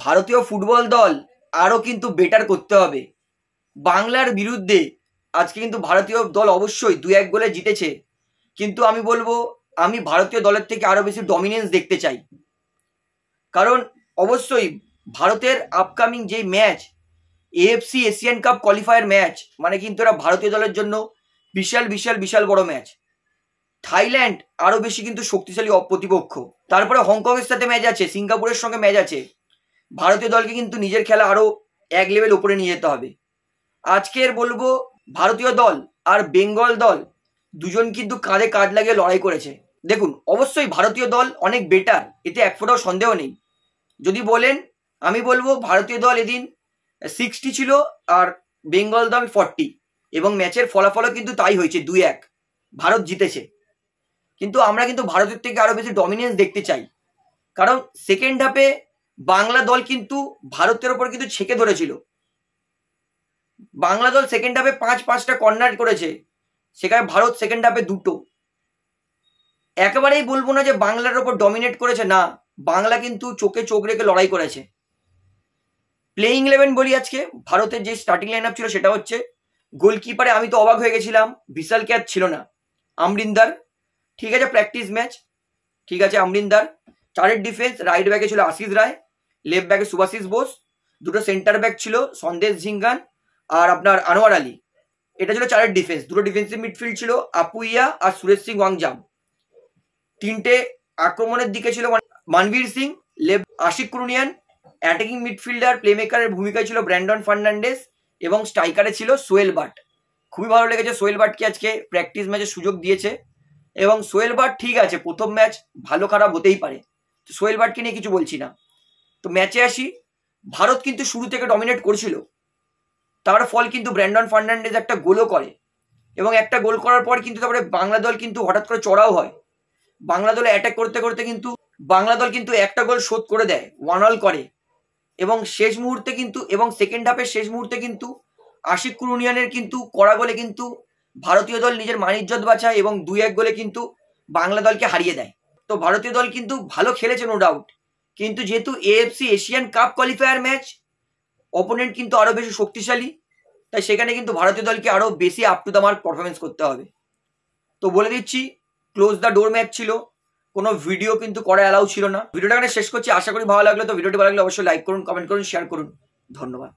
ভারতীয় ফুটবল দল আরও কিন্তু বেটার করতে হবে। বাংলার বিরুদ্ধে আজকে কিন্তু ভারতীয় দল অবশ্যই 2-1 গোলে জিতেছে, কিন্তু আমি বলবো আমি ভারতীয় দলের থেকে আরও বেশি ডমিনেন্স দেখতে চাই। কারণ অবশ্যই ভারতের আপকামিং যে match AFC Asian cup qualifier match, মানে কিন্তু এটা ভারতীয় দলের জন্য বিশাল বিশাল বিশাল বড় ম্যাচ। থাইল্যান্ড আরও বেশি কিন্তু শক্তিশালী প্রতিপক্ষ। তারপরে হংকংয়ের সাথে ম্যাচ আছে, সিঙ্গাপুরের সঙ্গে ম্যাচ আছে। ভারতীয় দলকে কিন্তু নিজের খেলা আরও এক লেভেল উপরে নিয়ে যেতে হবে। আজকের বলবো ভারতীয় দল আর বেঙ্গল দল দুজন কিন্তু কাঁধে কাঁধ লাগিয়ে লড়াই করেছে। দেখুন অবশ্যই ভারতীয় দল অনেক বেটার, এতে এক ফোঁটাও সন্দেহ নেই। যদি বলেন আমি বলবো ভারতীয় দল এদিন 60 ছিল আর বেঙ্গল দল 40, এবং ম্যাচের ফলাফলও কিন্তু তাই হয়েছে, 2-1 ভারত জিতেছে। কিন্তু আমরা কিন্তু ভারতের থেকে আরো বেশি ডমিনেন্স দেখতে চাই। কারণ সেকেন্ড হাফে বাংলা দল কিন্তু ভারতের ওপর কিন্তু ছেঁকে ধরেছিল। বাংলা দল সেকেন্ড হাফে 5-5টা কর্নার করেছে, সেখানে ভারত সেকেন্ড হাফে 2টো। একেবারেই বলবো না যে বাংলার ওপর ডমিনেট করেছে, না, বাংলা কিন্তু চোখে চোখ রেখে লড়াই করেছে। প্লেইং 11 বলি আজকে ভারতের যে স্টার্টিং লাইন আপ ছিল সেটা হচ্ছে গোলকিপারে আমি তো অবাক হয়ে গেছিলাম, বিশাল ক্যাচ ছিল না, আমরিন্দার। ঠিক আছে, প্র্যাকটিস ম্যাচ, ঠিক আছে আমরিন্দার। চারের ডিফেন্স, রাইট ব্যাকে ছিল আশিস রায়, লেফট ব্যাকে সুভাশিস বোস, দুটো সেন্টার ব্যাক ছিল সন্দেশ ঝিঙ্গান আর আপনার আনোয়ার আলী। এটা ছিল চারের ডিফেন্স। দুটো ডিফেন্সিভ মিডফিল্ড ছিল আপুইয়া আর সুরেশ সিং ওয়াংজাম। তিনটে আক্রমণের দিকে ছিল Manvir Singh, left Ashique Kuruniyan, attacking midfielder প্লেমেকারের ভূমিকায় ছিল ব্র্যান্ডন ফার্নান্ডেস, এবং স্ট্রাইকারে ছিল সোহেল বাট। খুবই ভালো লেগেছে সোহেল বাটকে, আজকে প্র্যাকটিস ম্যাচে সুযোগ দিয়েছে। এবং সোহেল বাট ঠিক আছে, প্রথম ম্যাচ ভালো খারাপ হতেই পারে, তো সোহেল বাটকে নিয়ে কিছু বলছি না। তো ম্যাচে আসি, ভারত কিন্তু শুরু থেকে ডমিনেট করছিল, তার ফল কিন্তু ব্র্যান্ডন ফার্নান্ডেজ একটা গোলও করে, এবং একটা গোল করার পর কিন্তু তারপরে বাংলা দল কিন্তু হঠাৎ করে চড়াও হয়। বাংলা দলে অ্যাটাক করতে করতে কিন্তু বাংলা দল কিন্তু একটা গোল শোধ করে দেয়, 1-1 করে। এবং শেষ মুহূর্তে কিন্তু, এবং সেকেন্ড হাফের শেষ মুহূর্তে কিন্তু আশিক কুরুনিয়ানের কিন্তু করা গোলে কিন্তু ভারতীয় দল নিজের মান ইজ্জত বাঁচায় এবং 2-1 গোলে কিন্তু বাংলা দলকে হারিয়ে দেয়। তো ভারতীয় দল কিন্তু ভালো খেলেছে নো ডাউট, কিন্তু যেহেতু AFC Asian cup qualifier match, opponent কিন্তু আরো বেশি শক্তিশালী, তাই সেখানে কিন্তু ভারতীয় দলকে আরো বেশি up to the mark performance করতে হবে। তো বলে দিচ্ছি, ক্লোজ দ্য ডোর ম্যাচ ছিল, কোনো ভিডিও কিন্তু করা অ্যালাউ ছিল না। ভিডিওটা এখানে শেষ করছি, আশা করি ভালো লাগলো। তো ভিডিওটি ভালো লাগলে অবশ্যই লাইক করুন, কমেন্ট করুন, শেয়ার করুন। ধন্যবাদ।